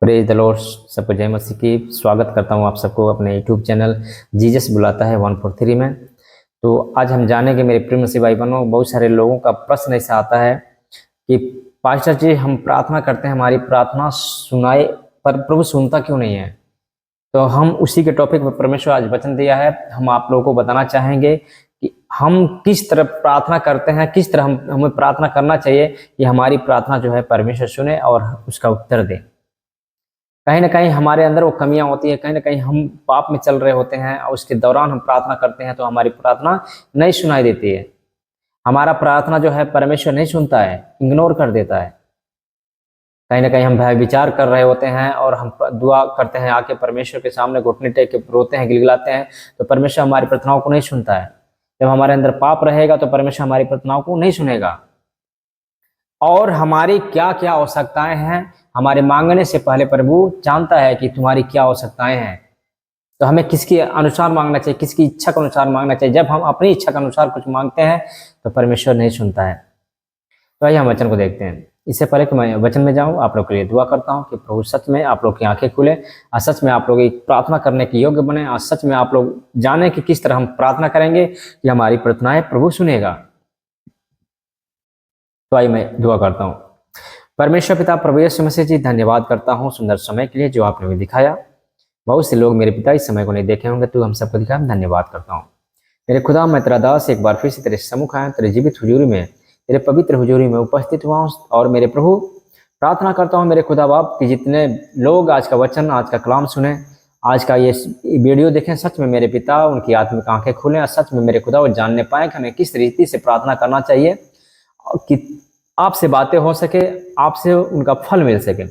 Praise the Lord. सबको जय मसीह की। स्वागत करता हूं आप सबको अपने यूट्यूब चैनल जीसस बुलाता है 143 में। तो आज हम जानेंगे मेरे प्रिय मसीह भाई बहनों, बहुत सारे लोगों का प्रश्न ऐसा आता है कि पास्टर जी हम प्रार्थना करते हैं, हमारी प्रार्थना सुनाए पर प्रभु सुनता क्यों नहीं है। तो हम उसी के टॉपिक पर परमेश्वर आज वचन दिया है, हम आप लोगों को बताना चाहेंगे कि हम किस तरह प्रार्थना करते हैं, किस तरह हमें प्रार्थना करना चाहिए कि हमारी प्रार्थना जो है परमेश्वर सुने और उसका उत्तर दे। कहीं ना कहीं हमारे अंदर वो कमियां होती है, कहीं ना कहीं हम पाप में चल रहे होते हैं और उसके दौरान हम प्रार्थना करते हैं तो हमारी प्रार्थना नहीं सुनाई देती है। हमारा प्रार्थना जो है परमेश्वर नहीं सुनता है, इग्नोर कर देता है। कहीं ना कहीं हम भय विचार कर रहे होते हैं और हम दुआ करते हैं, आके परमेश्वर के सामने घुटने टेक के रोते हैं, गिलगिलाते हैं, तो परमेश्वर हमारी प्रार्थनाओं को नहीं सुनता है। जब हमारे अंदर पाप रहेगा तो परमेश्वर हमारी प्रार्थनाओं को नहीं सुनेगा। और हमारी क्या क्या आवश्यकताएं हैं, हमारे मांगने से पहले प्रभु जानता है कि तुम्हारी क्या आवश्यकताएं हैं। तो हमें किसके अनुसार मांगना चाहिए, किसकी इच्छा के अनुसार मांगना चाहिए। जब हम अपनी इच्छा के अनुसार कुछ मांगते हैं तो परमेश्वर नहीं सुनता है। तो आइए हम वचन को देखते हैं। इससे पहले कि मैं वचन में जाऊं, आप लोग के लिए दुआ करता हूं कि प्रभु सच में आप लोग की आंखें खुले और सच में आप लोग एक प्रार्थना करने के योग्य बने और सच में आप लोग जाने कि किस तरह हम प्रार्थना करेंगे कि हमारी प्रार्थनाएं प्रभु सुनेगा। तो आइए मैं दुआ करता हूँ। परमेश्वर पिता प्रभु यीशु मसीह जी, धन्यवाद करता हूँ सुंदर समय के लिए जो आपने मुझे दिखाया। बहुत से लोग मेरे पिता इस समय को नहीं देखे होंगे, तू हम सबको दिखाया, मैं धन्यवाद करता हूँ। मेरे खुदा मैं तेरा दास एक बार फिर से तेरे सम्मुख आया, तेरे जीवित हुजूरी में, तेरे पवित्र हुजूरी में उपस्थित हुआ हूँ। और मेरे प्रभु प्रार्थना करता हूँ मेरे खुदा बाप कि जितने लोग आज का वचन, आज का कलाम सुने, आज का ये वीडियो देखें, सच में मेरे पिता उनकी आत्मिक आंखें खुलें और सच में मेरे खुदा वो जानने पाए कि हमें किस रीति से प्रार्थना करना चाहिए कि आपसे बातें हो सके, आपसे उनका फल मिल सके।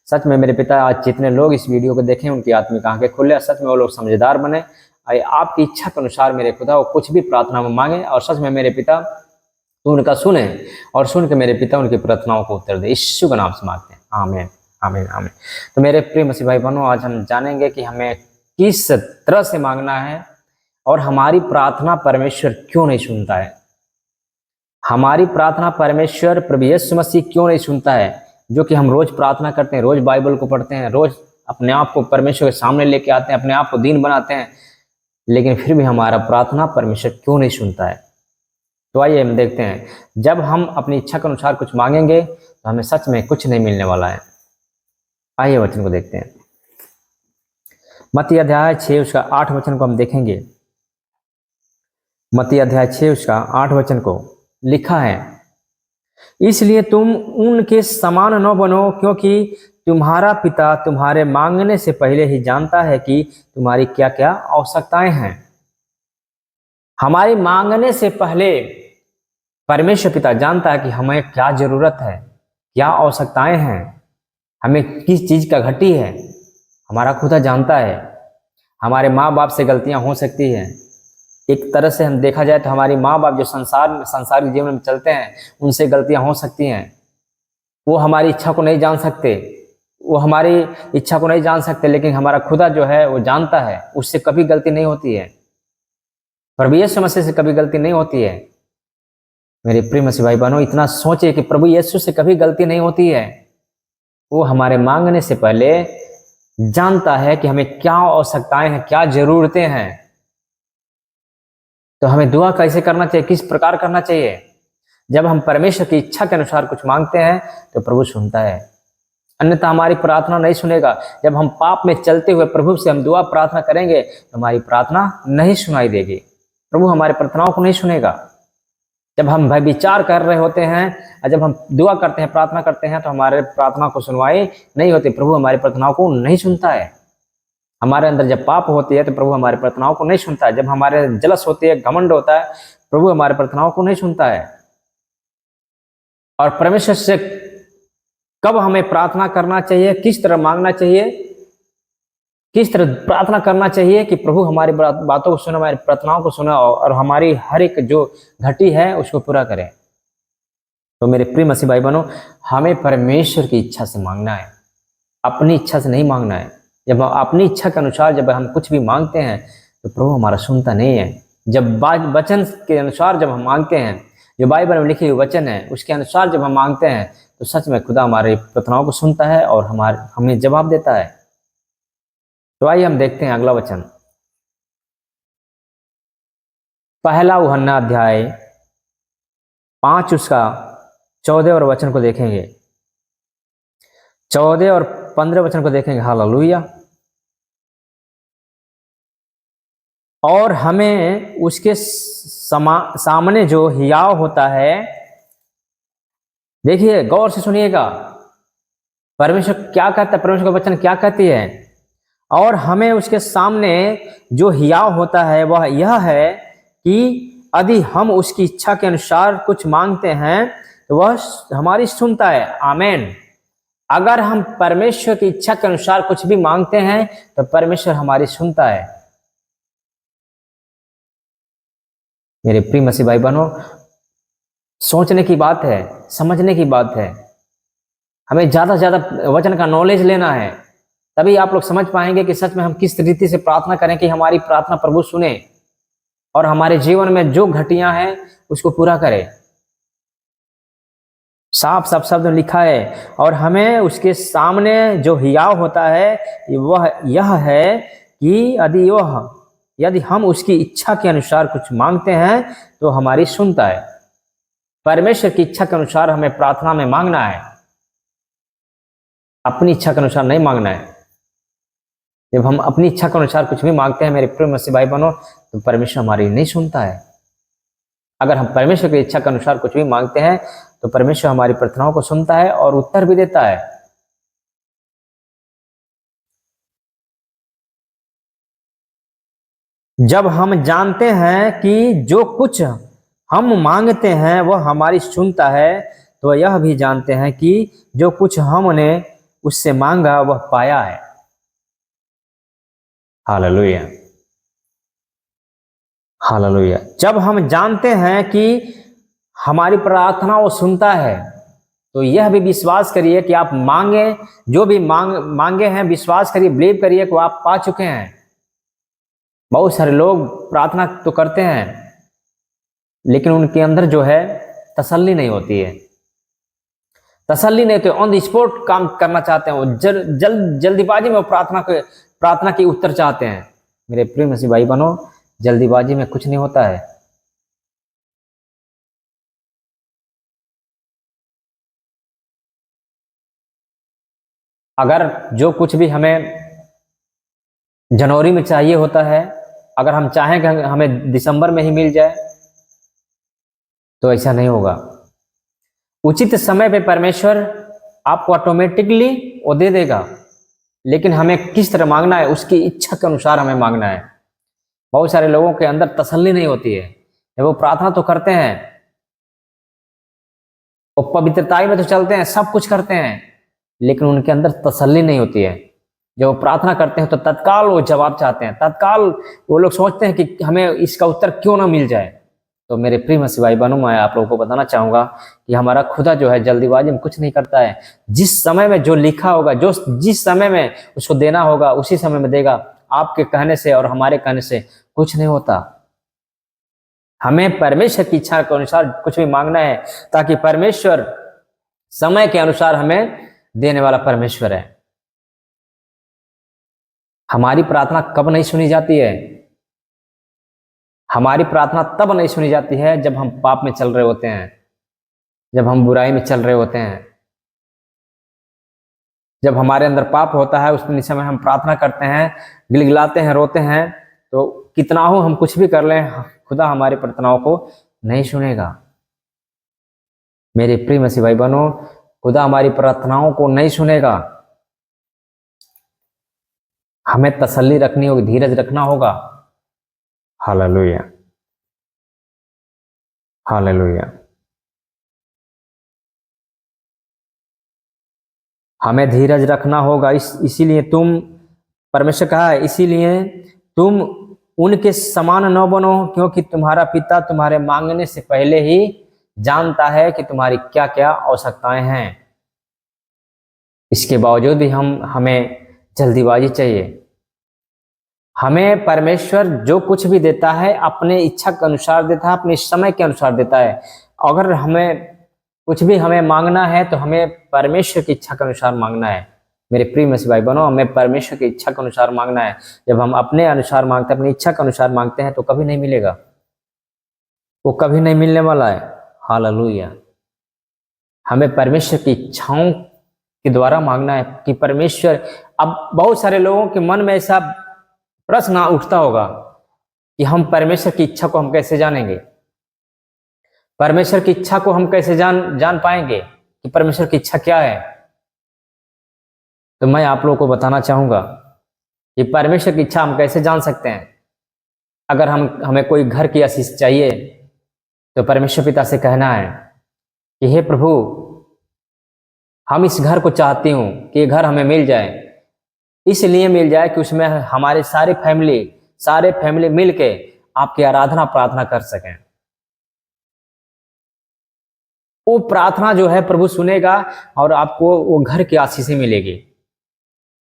सच में मेरे पिता आज जितने लोग इस वीडियो को देखें उनकी आत्मिक आंखें खुले, सच में वो लोग समझदार बने, आपकी इच्छा के अनुसार मेरे खुदा वो कुछ भी प्रार्थना में मांगे और सच में मेरे पिता तो उनका सुने और सुन के मेरे पिता उनकी प्रार्थनाओं को उत्तर दे। यीशु का नाम से मांगते हैं, आमीन आमीन आमीन। तो मेरे प्रिय मसीह भाई बहनों, आज हम जानेंगे कि हमें किस तरह से मांगना है और हमारी प्रार्थना परमेश्वर क्यों नहीं सुनता है। हमारी प्रार्थना परमेश्वर प्रभु यीशु मसीह क्यों नहीं सुनता है, जो कि हम रोज प्रार्थना करते हैं, रोज बाइबल को पढ़ते हैं, रोज अपने आप को परमेश्वर के सामने लेके आते हैं, अपने आप को दीन बनाते हैं, लेकिन फिर भी हमारा प्रार्थना परमेश्वर क्यों नहीं सुनता है। तो आइए हम देखते हैं, जब हम अपनी इच्छा के अनुसार कुछ मांगेंगे तो हमें सच में कुछ नहीं मिलने वाला है। आइए वचन को देखते हैं। मत्ती अध्याय 6 उसका 8 वचन को हम देखेंगे। मत्ती अध्याय 6 उसका 8 वचन को लिखा है, इसलिए तुम उनके समान न बनो, क्योंकि तुम्हारा पिता तुम्हारे मांगने से पहले ही जानता है कि तुम्हारी क्या क्या आवश्यकताएं हैं। हमारी मांगने से पहले परमेश्वर पिता जानता है कि हमें क्या जरूरत है, क्या आवश्यकताएं हैं, हमें किस चीज का घटी है। हमारा खुदा जानता है। हमारे माँ बाप से गलतियां हो सकती है। एक तरह से हम देखा जाए तो हमारी माँ बाप जो संसारिक जीवन में चलते हैं उनसे गलतियां हो सकती हैं। वो हमारी इच्छा को नहीं जान सकते, वो हमारी इच्छा को नहीं जान सकते, लेकिन हमारा खुदा जो है वो जानता है, उससे कभी गलती नहीं होती है। प्रभु यीशु मसीह से कभी गलती नहीं होती है। मेरे प्रिय मसीह भाई बहनों, इतना सोचे कि प्रभु यीशु से कभी गलती नहीं होती है। वो हमारे मांगने से पहले जानता है कि हमें क्या आवश्यकताएं हैं, क्या जरूरतें हैं। तो हमें दुआ कैसे करना चाहिए, किस प्रकार करना चाहिए। जब हम परमेश्वर की इच्छा के अनुसार कुछ मांगते हैं तो प्रभु सुनता है, अन्यथा हमारी प्रार्थना नहीं सुनेगा। जब हम पाप में चलते हुए प्रभु से हम दुआ प्रार्थना करेंगे तो हमारी प्रार्थना नहीं सुनाई देगी, प्रभु हमारी प्रार्थनाओं को नहीं सुनेगा। जब हम भय विचार कर रहे होते हैं और जब हम दुआ करते हैं, प्रार्थना करते हैं, तो हमारे प्रार्थना को सुनवाई नहीं होती, प्रभु हमारी प्रार्थनाओं को नहीं सुनता है। हमारे अंदर जब पाप होती है तो प्रभु हमारी प्रार्थनाओं को नहीं सुनता है। जब हमारे जलस होती है, घमंड होता है, प्रभु हमारी प्रार्थनाओं को नहीं सुनता है। और परमेश्वर से कब हमें प्रार्थना करना चाहिए, किस तरह मांगना चाहिए, किस तरह प्रार्थना करना चाहिए कि प्रभु हमारी बातों को सुने, हमारी प्रार्थनाओं को सुने और हमारी हर एक जो घटी है उसको पूरा करें। तो मेरे प्रिय मसीह भाई बहनों, हमें परमेश्वर की इच्छा से मांगना है, अपनी इच्छा से नहीं मांगना है। जब हम अपनी इच्छा के अनुसार जब हम कुछ भी मांगते हैं तो प्रभु हमारा सुनता नहीं है। जब वचन के अनुसार जब हम मांगते हैं, जो बाइबल में लिखे हुए वचन है उसके अनुसार जब हम मांगते हैं तो सच में खुदा हमारे प्रार्थनाओं को सुनता है और हमें जवाब देता है। तो आइए हम देखते हैं अगला वचन, पहला यूहन्ना अध्याय 5 उसका 14 और वचन को देखेंगे, 14 और 15 वचन को देखेंगे। हालेलुया। और हमें उसके सामने जो हियाव होता है, देखिए गौर से सुनिएगा, परमेश्वर क्या कहता है, परमेश्वर का वचन क्या कहती है। और हमें उसके सामने जो हियाव होता है वह यह है कि यदि हम उसकी इच्छा के अनुसार कुछ मांगते हैं तो वह हमारी सुनता है। आमीन। अगर हम परमेश्वर की इच्छा के अनुसार कुछ भी मांगते हैं तो परमेश्वर हमारी सुनता है। मेरे प्रिय मसीह भाई बहनों, सोचने की बात है, समझने की बात है। हमें ज्यादा से ज्यादा वचन का नॉलेज लेना है, तभी आप लोग समझ पाएंगे कि सच में हम किस रीति से प्रार्थना करें कि हमारी प्रार्थना प्रभु सुने और हमारे जीवन में जो घटियां हैं उसको पूरा करे। साफ साफ शब्द में लिखा है, और हमें उसके सामने जो हियाव होता है वह यह है कि यदि हम उसकी इच्छा के अनुसार कुछ मांगते हैं तो हमारी सुनता है। परमेश्वर की इच्छा के अनुसार हमें प्रार्थना में मांगना है, अपनी इच्छा के अनुसार नहीं मांगना है। जब हम अपनी इच्छा के अनुसार कुछ भी मांगते हैं मेरे प्रिय मसीह भाई बहनों, तो परमेश्वर हमारी नहीं सुनता है। अगर हम परमेश्वर की इच्छा के अनुसार कुछ भी मांगते हैं तो परमेश्वर हमारी प्रार्थनाओं को सुनता है और उत्तर भी देता है। जब हम जानते हैं कि जो कुछ हम मांगते हैं वह हमारी सुनता है, तो यह भी जानते हैं कि जो कुछ हमने उससे मांगा वह पाया है। Hallelujah, hallelujah. जब हम जानते हैं कि हमारी प्रार्थना वो सुनता है, तो यह भी विश्वास करिए कि आप जो भी मांगे हैं, विश्वास करिए, बिलीव करिए कि आप पा चुके हैं। बहुत सारे लोग प्रार्थना तो करते हैं लेकिन उनके अंदर जो है तसल्ली नहीं होती है, तसल्ली नहीं होती, ऑन द स्पॉट काम करना चाहते हैं, वो जल्दीबाजी में प्रार्थना के उत्तर चाहते हैं। मेरे प्रिय मसीह भाई बहनों, जल्दीबाजी में कुछ नहीं होता है। अगर जो कुछ भी हमें जनवरी में चाहिए होता है, अगर हम चाहें कि हमें दिसंबर में ही मिल जाए, तो ऐसा नहीं होगा। उचित समय पे परमेश्वर आपको ऑटोमेटिकली वो दे देगा, लेकिन हमें किस तरह मांगना है, उसकी इच्छा के अनुसार हमें मांगना है। बहुत सारे लोगों के अंदर तसल्ली नहीं होती है, जब वो प्रार्थना तो करते हैं, वो पवित्रताई में तो चलते हैं, सब कुछ करते हैं, लेकिन उनके अंदर तसल्ली नहीं होती है। जब वो प्रार्थना करते हैं तो तत्काल वो जवाब चाहते हैं, तत्काल वो लोग सोचते हैं कि हमें इसका उत्तर क्यों ना मिल जाए। तो मेरे प्रिय मसीह भाई बहनों, मैं आप लोगों को बताना चाहूंगा कि हमारा खुदा जो है जल्दीबाजी में कुछ नहीं करता है। जिस समय में जो लिखा होगा, जिस समय में उसको देना होगा उसी समय में देगा। आपके कहने से और हमारे कहने से कुछ नहीं होता। हमें परमेश्वर की इच्छा के अनुसार कुछ भी मांगना है, ताकि परमेश्वर समय के अनुसार हमें देने वाला परमेश्वर है। हमारी प्रार्थना कब नहीं सुनी जाती है? हमारी प्रार्थना तब नहीं सुनी जाती है जब हम पाप में चल रहे होते हैं, जब हम बुराई में चल रहे होते हैं। जब हमारे अंदर पाप होता है, उस समय हम प्रार्थना करते हैं, गिलगिलाते हैं, रोते हैं, तो कितना हो हम कुछ भी कर लें, खुदा हमारी प्रार्थनाओं को नहीं सुनेगा। मेरे प्रिय मसीह भाई बहनों, खुदा हमारी प्रार्थनाओं को नहीं सुनेगा। हमें तसल्ली रखनी होगी, धीरज रखना होगा। Hallelujah, hallelujah. हमें धीरज रखना होगा। इसीलिए तुम, परमेश्वर कहा है, इसीलिए तुम उनके समान न बनो, क्योंकि तुम्हारा पिता तुम्हारे मांगने से पहले ही जानता है कि तुम्हारी क्या क्या आवश्यकताएं हैं। इसके बावजूद भी हमें जल्दीबाजी चाहिए। हमें परमेश्वर जो कुछ भी देता है अपने इच्छा के अनुसार देता है, अपने समय के अनुसार देता है। अगर हमें कुछ भी हमें मांगना है तो हमें परमेश्वर की इच्छा के अनुसार मांगना है। मेरे प्रिय मसीह भाई बहनों, हमें परमेश्वर की इच्छा के अनुसार मांगना है। जब हम अपने अनुसार मांगते हैं, अपनी इच्छा के अनुसार मांगते हैं, तो कभी नहीं मिलेगा, वो कभी नहीं मिलने वाला है। हालेलुया। हमें परमेश्वर की इच्छाओं के द्वारा मांगना है कि परमेश्वर, अब बहुत सारे लोगों के मन में ऐसा प्रश्न उठता होगा कि हम परमेश्वर की इच्छा को हम कैसे जानेंगे, परमेश्वर की इच्छा को हम कैसे जान पाएंगे कि परमेश्वर की इच्छा क्या है। तो मैं आप लोगों को बताना चाहूंगा कि परमेश्वर की इच्छा हम कैसे जान सकते हैं। अगर हमें कोई घर की आशीष चाहिए तो परमेश्वर पिता से कहना है कि हे प्रभु, हम इस घर को चाहती हूं कि ये घर हमें मिल जाए, इसलिए मिल जाए कि उसमें हमारे सारे फैमिली मिलके आपकी आराधना प्रार्थना कर सकें। वो प्रार्थना जो है प्रभु सुनेगा और आपको वो घर की आशीषें मिलेगी।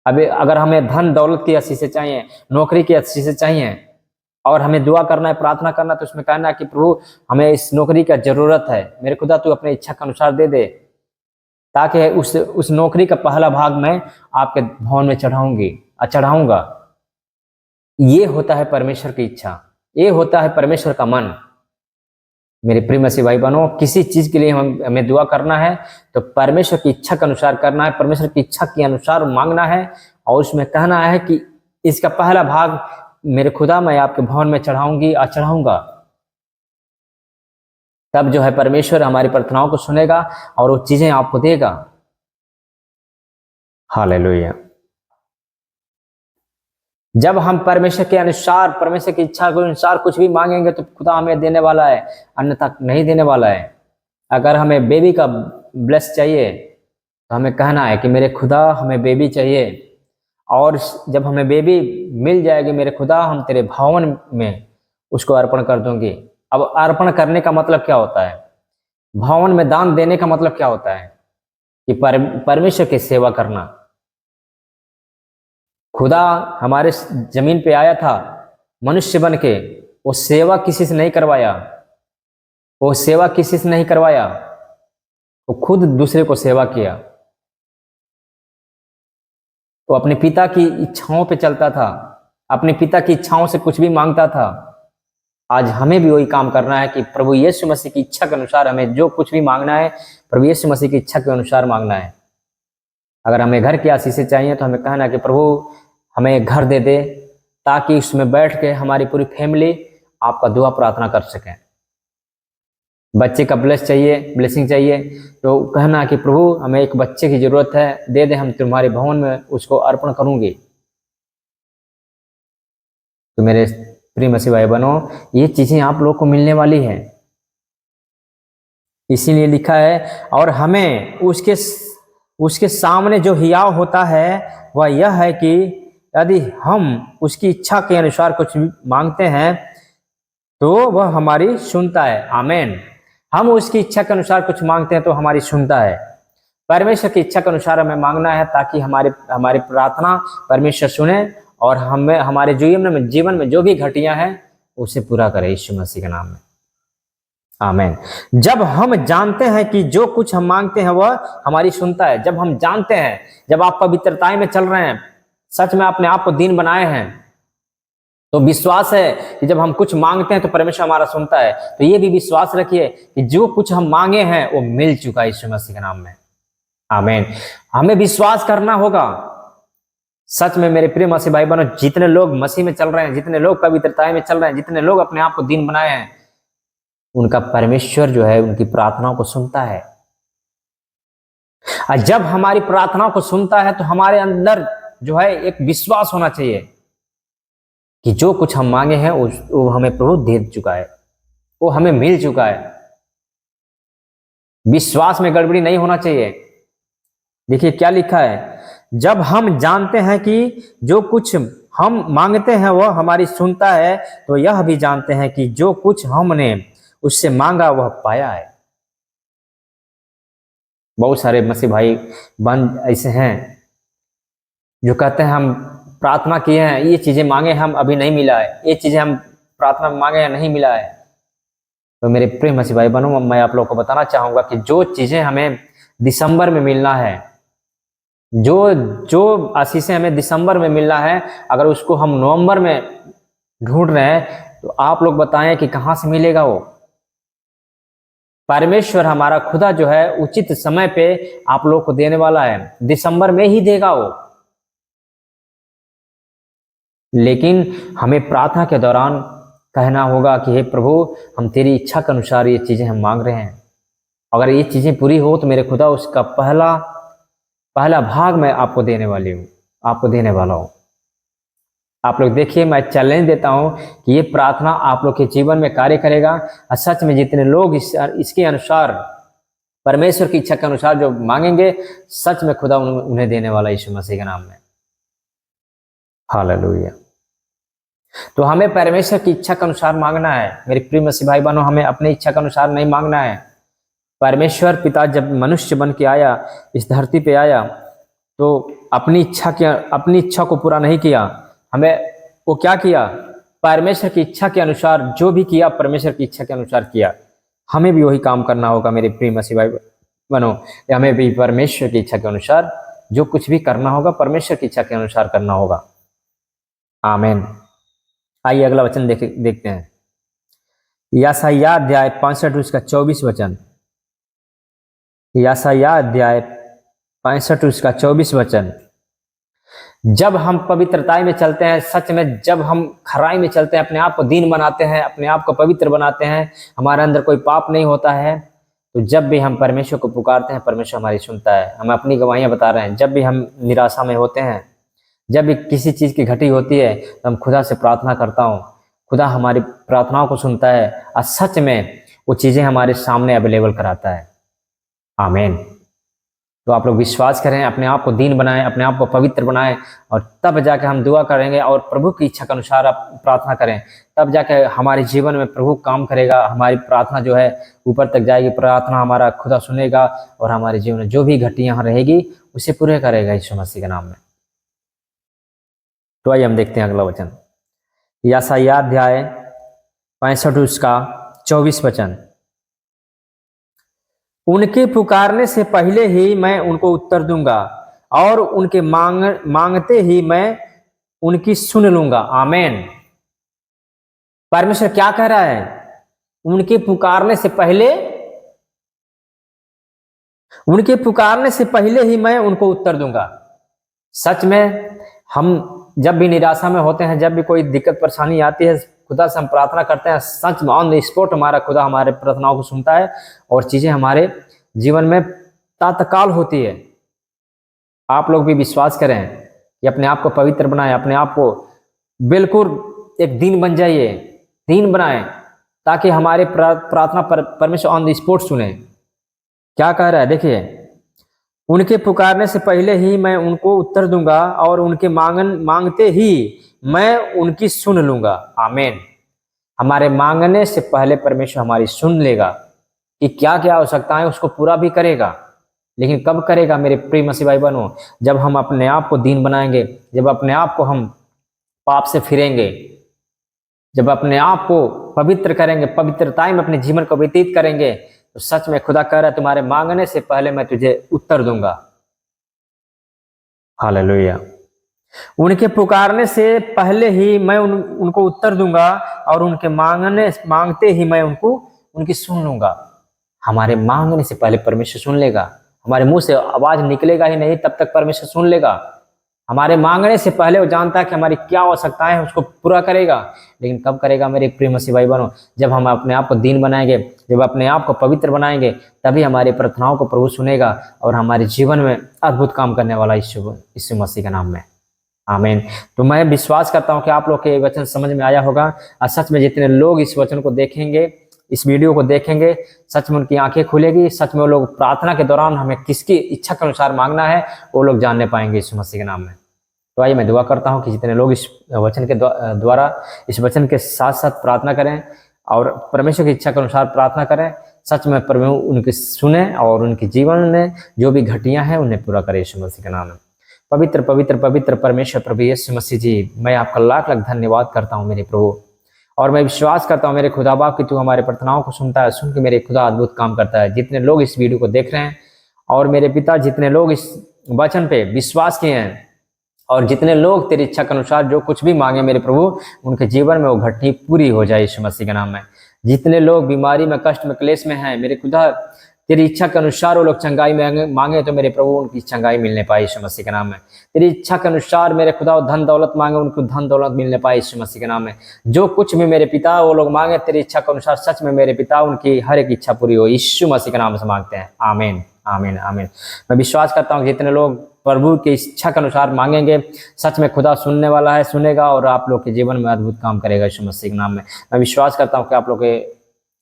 अभी अगर हमें धन दौलत की आशीषें चाहिए, नौकरी की आशीषें चाहिए, और हमें दुआ करना है, प्रार्थना करना, तो उसमें कहना है कि प्रभु हमें इस नौकरी का जरूरत है, मेरे खुदा तू अपने इच्छा के अनुसार दे दे, ताकि उस नौकरी का पहला भाग मैं आपके भवन में चढ़ाऊंगा। ये होता है परमेश्वर की इच्छा, ये होता है परमेश्वर का मन। मेरे प्रिय मसीह भाई बहनों, किसी चीज के लिए हमें दुआ करना है तो परमेश्वर की इच्छा के अनुसार करना है, परमेश्वर की इच्छा के अनुसार मांगना है, और उसमें कहना है कि इसका पहला भाग मेरे खुदा मैं आपके भवन में चढ़ाऊंगा। तब जो है परमेश्वर हमारी प्रार्थनाओं को सुनेगा और वो चीजें आपको देगा। हालेलुया। जब हम परमेश्वर के अनुसार, परमेश्वर की इच्छा के अनुसार कुछ भी मांगेंगे तो खुदा हमें देने वाला है, अन्यथा नहीं देने वाला है। अगर हमें बेबी का ब्लेस चाहिए तो हमें कहना है कि मेरे खुदा हमें बेबी चाहिए, और जब हमें बेबी मिल जाएगी, मेरे खुदा हम तेरे भवन में उसको अर्पण कर दूंगी। अब अर्पण करने का मतलब क्या होता है, भवन में दान देने का मतलब क्या होता है कि परमेश्वर की सेवा करना। खुदा हमारे जमीन पे आया था मनुष्य बन के, वो सेवा किसी से नहीं करवाया, वो खुद दूसरे को सेवा किया। वो अपने पिता की इच्छाओं पे चलता था, अपने पिता की इच्छाओं से कुछ भी मांगता था। आज हमें भी वही काम करना है कि प्रभु यीशु मसीह की इच्छा के अनुसार हमें जो कुछ भी मांगना है, प्रभु यीशु मसीह की इच्छा के अनुसार मांगना है। अगर हमें घर की आशीषें चाहिए तो हमें कहना है कि प्रभु हमें घर दे दे, ताकि उसमें बैठ के हमारी पूरी फैमिली आपका दुआ प्रार्थना कर सकें। बच्चे का ब्लेसिंग चाहिए तो कहना कि प्रभु हमें एक बच्चे की जरूरत है, दे दे, हम तुम्हारे भवन में उसको अर्पण करूंगी। तो मेरे प्रिय मसीह भाई बहनों, ये चीजें आप लोग को मिलने वाली है, इसीलिए लिखा है। और हमें उसके सामने जो हियाव होता है वह यह है कि यदि हम उसकी इच्छा के अनुसार कुछ मांगते हैं तो वह हमारी सुनता है। आमीन। हम उसकी इच्छा के अनुसार कुछ मांगते हैं तो हमारी सुनता है। परमेश्वर की इच्छा के अनुसार हमें मांगना है, ताकि हमारी प्रार्थना परमेश्वर सुने और हमें हमारे जीवन में जो भी घटिया है उसे पूरा करे, यीशु मसीह के नाम में। आमीन। जब हम जानते हैं कि जो कुछ हम मांगते हैं वह हमारी सुनता है, जब हम जानते हैं, जब आप पवित्रताई में चल रहे हैं, सच में अपने आप को दीन बनाए हैं, तो विश्वास है कि जब हम कुछ मांगते हैं तो परमेश्वर हमारा सुनता है। तो ये भी विश्वास रखिए कि जो कुछ हम मांगे हैं वो मिल चुका है यीशु मसीह के नाम में। आमीन। हमें विश्वास करना होगा। सच में मेरे प्रिय मसीह भाई बहनों, जितने लोग मसीह में चल रहे हैं, जितने लोग पवित्रताई में चल रहे हैं, जितने लोग अपने आप को दीन बनाए हैं, उनका परमेश्वर जो है उनकी प्रार्थनाओं को सुनता है। और जब हमारी प्रार्थनाओं को सुनता है तो हमारे अंदर जो है एक विश्वास होना चाहिए कि जो कुछ हम मांगे हैं वो हमें प्रभु दे चुका है, वो हमें मिल चुका है। विश्वास में गड़बड़ी नहीं होना चाहिए। देखिए क्या लिखा है, जब हम जानते हैं कि जो कुछ हम मांगते हैं वह हमारी सुनता है, तो यह भी जानते हैं कि जो कुछ हमने उससे मांगा वह पाया है। बहुत सारे मसीह भाई बहन ऐसे हैं जो कहते हैं हम प्रार्थना किए हैं, ये चीजें मांगे हम, अभी नहीं मिला है, ये चीजें हम प्रार्थना मांगे हैं, नहीं मिला है। तो मेरे प्रिय मसीह भाई बहनों, मैं आप लोग को बताना चाहूँगा कि जो चीज़ें हमें दिसंबर में मिलना है, जो जो आशीषें हमें दिसंबर में मिलना है, अगर उसको हम नवंबर में ढूंढ रहे हैं तो आप लोग बताएं कि कहाँ से मिलेगा वो। परमेश्वर हमारा खुदा जो है उचित समय पे आप लोग को देने वाला है, दिसंबर में ही देगा वो। लेकिन हमें प्रार्थना के दौरान कहना होगा कि हे प्रभु, हम तेरी इच्छा के अनुसार ये चीज़ें हम मांग रहे हैं। अगर ये चीज़ें पूरी हो तो मेरे खुदा उसका पहला भाग मैं आपको देने वाली हूँ, आपको देने वाला हूँ। आप लोग देखिए, मैं चैलेंज देता हूँ कि ये प्रार्थना आप लोग के जीवन में कार्य करेगा। और सच में जितने लोग इसके अनुसार, परमेश्वर की इच्छा के अनुसार जो मांगेंगे, सच में खुदा उन्हें देने वाला यीशु मसीह के नाम में। हालेलुया। तो हमें परमेश्वर की इच्छा के अनुसार मांगना है मेरे प्रिय मसीह भाई बहनों, हमें अपनी इच्छा के अनुसार नहीं मांगना है। परमेश्वर पिता जब मनुष्य बन के आया, इस धरती पे आया, तो अपनी इच्छा को पूरा नहीं किया। हमें वो क्या किया? परमेश्वर की इच्छा के अनुसार जो भी किया, परमेश्वर की इच्छा के अनुसार किया। हमें भी वही काम करना होगा मेरे प्रिय मसीह भाई बहनों। हमें भी परमेश्वर की इच्छा के अनुसार जो कुछ भी करना होगा, परमेश्वर की इच्छा के अनुसार करना होगा। आमीन। आइए अगला वचन देखते हैं। यशायाह अध्याय 65 उसका 24 वचन। यशायाह अध्याय 65 उसका 24 वचन। जब हम पवित्रताई में चलते हैं, सच में जब हम खराई में चलते हैं, अपने आप को दीन बनाते हैं, अपने आप को पवित्र बनाते हैं, हमारे अंदर कोई पाप नहीं होता है, तो जब भी हम परमेश्वर को पुकारते हैं, परमेश्वर हमारी सुनता है। हम अपनी गवाहियां बता रहे हैं। जब भी हम निराशा में होते हैं, जब भी किसी चीज़ की घटी होती है, तो हम खुदा से प्रार्थना करता हूँ, खुदा हमारी प्रार्थनाओं को सुनता है और सच में वो चीज़ें हमारे सामने अवेलेबल कराता है। आमीन। तो आप लोग विश्वास करें, अपने आप को दीन बनाएं, अपने आप को पवित्र बनाएं, और तब जाके हम दुआ करेंगे और प्रभु की इच्छा के अनुसार आप प्रार्थना करें, तब जाके हमारे जीवन में प्रभु काम करेगा। हमारी प्रार्थना जो है ऊपर तक जाएगी, प्रार्थना हमारा खुदा सुनेगा और हमारे जीवन में जो भी घटियां रहेगी उसे पूरे करेगा यीशु मसीह के नाम में। तो आइए हम देखते हैं अगला वचन। यशायाह अध्याय 65 उसका 24 वचन। उनके पुकारने से पहले ही मैं उनको उत्तर दूंगा और उनके मांगते ही मैं उनकी सुन लूंगा। आमीन। परमेश्वर क्या कह रहा है? उनके पुकारने से पहले ही मैं उनको उत्तर दूंगा। सच में हम जब भी निराशा में होते हैं, जब भी कोई दिक्कत परेशानी आती है, खुदा से हम प्रार्थना करते हैं, सच में ऑन द स्पॉट हमारा खुदा हमारे प्रार्थनाओं को सुनता है और चीज़ें हमारे जीवन में तत्काल होती है। आप लोग भी विश्वास करें कि अपने आप को पवित्र बनाएं, अपने आप को बिल्कुल एक दीन बन जाइए, दीन बनाएं, ताकि हमारे प्रार्थना पर परमेश्वर ऑन द स्पॉट सुने। क्या कह रहा है देखिए, उनके पुकारने से पहले ही मैं उनको उत्तर दूंगा और उनके मांगते ही मैं उनकी सुन लूंगा। आमीन। हमारे मांगने से पहले परमेश्वर हमारी सुन लेगा कि क्या क्या आवश्यकता है, उसको पूरा भी करेगा। लेकिन कब करेगा मेरे प्रिय मसीह भाई बहनों? जब हम अपने आप को दीन बनाएंगे, जब अपने आप को हम पाप से फिरेंगे, जब अपने आप को पवित्र करेंगे, पवित्रताई में अपने जीवन को व्यतीत करेंगे, तो सच में खुदा कह रहा है तुम्हारे मांगने से पहले मैं तुझे उत्तर दूंगा। हालेलुया। उनके पुकारने से पहले ही मैं उनको उत्तर दूंगा और उनके मांगते ही मैं उनकी सुन लूंगा। हमारे मांगने से पहले परमेश्वर सुन लेगा। हमारे मुंह से आवाज निकलेगा ही नहीं, तब तक परमेश्वर सुन लेगा। हमारे मांगने से पहले वो जानता है कि हमारी क्या आवश्यकताएं हैं, उसको पूरा करेगा। लेकिन कब करेगा मेरे प्रिय मसीह भाई बहनों? जब हम अपने आप को दीन बनाएंगे, जब अपने आप को पवित्र बनाएंगे, तभी हमारी प्रार्थनाओं को प्रभु सुनेगा और हमारे जीवन में अद्भुत काम करने वाला यीशु मसीह के नाम में। आमीन। तो मैं विश्वास करता हूँ कि आप लोग के वचन समझ में आया होगा और सच में जितने लोग इस वचन को देखेंगे, इस वीडियो को देखेंगे, सच में उनकी आंखें खुलेगी। सच में वो लोग प्रार्थना के दौरान हमें किसकी इच्छा के अनुसार मांगना है वो लोग जानने पाएंगे यीशु मसीह के नाम में। तो आइए मैं दुआ करता हूं कि जितने लोग इस वचन के द्वारा इस वचन के साथ साथ प्रार्थना करें और परमेश्वर की इच्छा के अनुसार प्रार्थना करें, सच में प्रभु उनकी सुने और उनके जीवन में जो भी घटियां हैं उन्हें पूरा करे यीशु मसीह के नाम में। पवित्र पवित्र पवित्र परमेश्वर प्रभु यीशु मसीह जी, मैं आपका लाख लाख धन्यवाद करता हूँ मेरे प्रभु। और मैं विश्वास करता हूँ मेरे खुदा बाप कि तू हमारे प्रार्थनाओं को सुनता है, सुन के मेरे खुदा अद्भुत काम करता है। जितने लोग इस वीडियो को देख रहे हैं और मेरे पिता जितने लोग इस वचन पे विश्वास किए हैं और जितने लोग तेरी इच्छा के अनुसार जो कुछ भी मांगे मेरे प्रभु, उनके जीवन में वो घटनी पूरी हो जाए यीशु मसीह के नाम में। जितने लोग बीमारी में, कष्ट में, क्लेश में हैं मेरे खुदा, तेरी इच्छा के अनुसार वो लोग चंगाई मांगे तो मेरे प्रभु उनकी चंगाई मिलने पाए यीशु मसीह के नाम में। तेरी इच्छा के अनुसार मेरे खुदा वो धन दौलत मांगे, उनको धन दौलत मिलने पाए यीशु मसीह के नाम में। जो कुछ भी मेरे पिता वो लोग मांगे तेरी इच्छा के अनुसार, सच में मेरे पिता उनकी हर एक इच्छा पूरी हो, यीशु मसीह के नाम से मांगते हैं। आमीन, आमीन, आमीन। मैं विश्वास करता हूँ जितने लोग प्रभु की इच्छा के अनुसार मांगेंगे, सच में खुदा सुनने वाला है, सुनेगा और आप लोग के जीवन में अद्भुत काम करेगा यीशु मसीह के नाम में। मैं विश्वास करता हूँ कि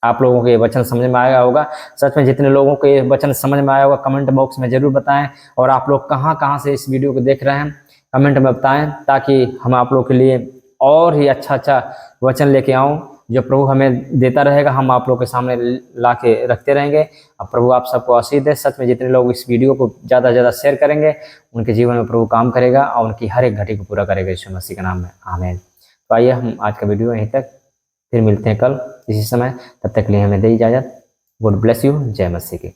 आप लोगों के वचन समझ में आया होगा। सच में जितने लोगों को ये वचन समझ में आया होगा कमेंट बॉक्स में जरूर बताएं। और आप लोग कहाँ कहाँ से इस वीडियो को देख रहे हैं कमेंट में बताएं, ताकि हम आप लोग के लिए और ही अच्छा वचन लेके आऊँ जो प्रभु हमें देता रहेगा, हम आप लोग के सामने ला के रखते रहेंगे। अब प्रभु आप सबको आशीष दे। सच में जितने लोग इस वीडियो को ज़्यादा से ज़्यादा शेयर करेंगे उनके जीवन में प्रभु काम करेगा और उनकी हर एक घटी को पूरा करेगा यीशु मसीह के नाम में। आमीन। तो आइए हम आज का वीडियो यहीं तक, फिर मिलते हैं कल इसी समय। तब तक के लिए हमें दे इजाज़त। God bless you. जय मसीह की।